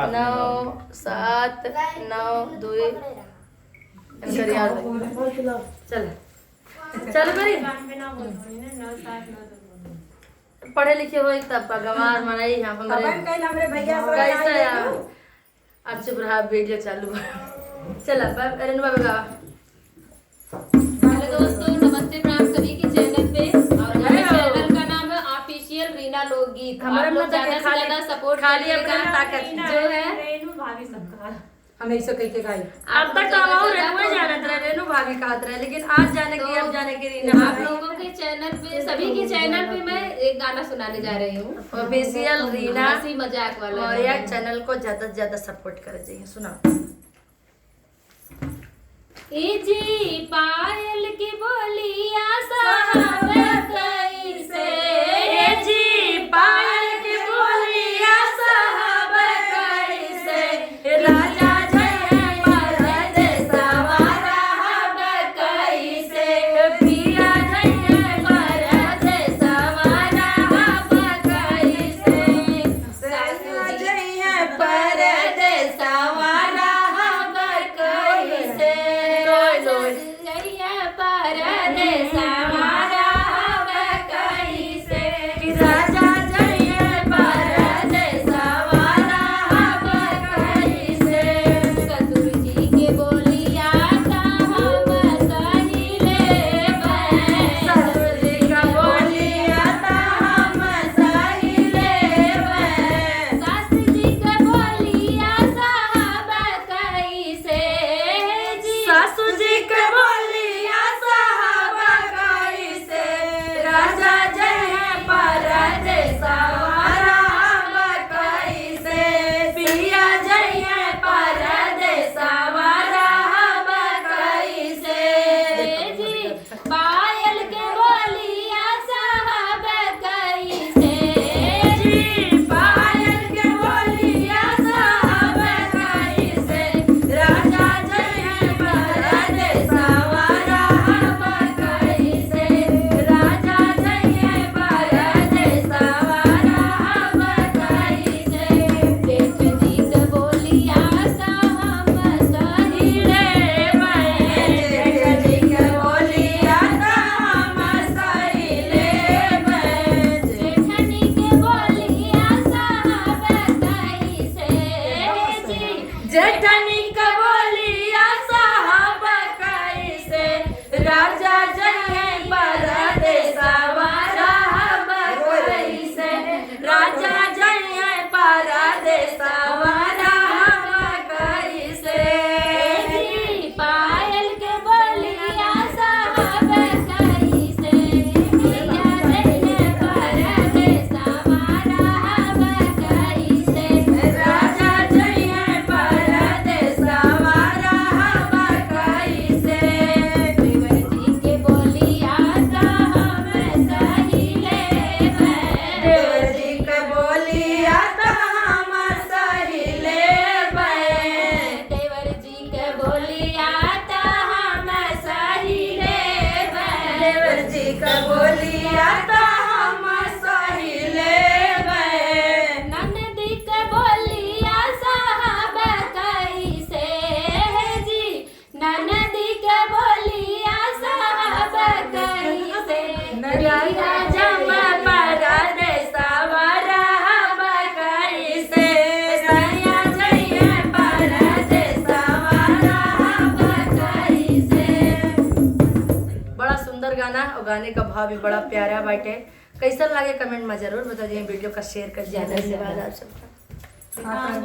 9 7 9 2 चल चल बड़ी पढ़े लिखे हो तब गंवार मनाई कैसा यार अब चुप रहा वीडियो चालू चल अरे बाबा हेलो दोस्तों, नमस्ते प्रणाम सभी के चैनल पे। और हमारे चैनल का नाम है ऑफिशियल रीना लोकगीत। आप लोग ज्यादा से ज्यादा सपोर्ट खाली अपना ताकत जो है रेनू भाभी सबका हमेशा कह के गाई अब तक तो हम रेनू जानत रहे रेनू भाभी कहत रहे लेकिन आज जाने की अब जाने की रीना आप लोगों के चैनल पे सभी के चैनल पे मैं एक गाना सुनाने जा रही हूँ, ऑफिशियल रीना हंसी मजाक वाला। और यार चैनल को ज्यादा से ज्यादा सपोर्ट करे चाहिए। सुना ए जी पायल की बोलिया साहब कैसे, ए जी पायल की बोलिया साहब कैसे राजा जय परदेसवा रहब कैसे पिया जय परदेसवा रहब कैसे ससुर जय परदेसवा रहब कैसे जइया परदेसवा रहब कैसे, राजा जय परदेसवा रहब कैसे ससुर जी के बोलिया साहब सही लेबै, ससुर जी का बोलिया ता हम सही लेबै सास जी के बोलिया साहब कैसे जी, सासू जी के बोलिया साहब कैसे राजा जय परदेसवा रहब कैसे पिया जय परदेसवा रहब कैसे जी पायल के बोलिया साहब कैसे जी पायल के बोलिया साहब कैसे राजा जय परदेसवा रहब कैसे राजा जय परदेसवा रहब कैसे जेठ जी के बोलिया साहब सही लेबै जेठ जी के बोलिया ता हम सही लेबै जेठनी के बोलिया साहब कैसे जी, जेठनी के बोलिया साहब कैसे राजा जय परदेसवा रहब कैसे राजा जय परदेसवा रहब कैसे जी पायल के बोलिया साहब कैसे पिया जय परदेसवा रहब कैसे, राजा जय परदेसवा रहब कैसे देवर जी के बोलिया साहब सही लेबै, देवर जी के बोलिया ता हम सही लेबै देवर जी के बोलिया ता हम सही लेबै, देवर जी के बोलिया ता हम सही लेबै ननदी के बोलिया साहब कैसे जी, ननदी के बोलिया साहब कैसे राजा जम परदेसवा रहब कैसे सैया जय परदेसवा रहब कैसे। बड़ा सुंदर गाना और गाने का भाव भी बड़ा प्यारा बाटे। कैसा लगे कमेंट में जरूर बता दिए। वीडियो का शेयर कर ज्यादा से ज्यादा आप सबका।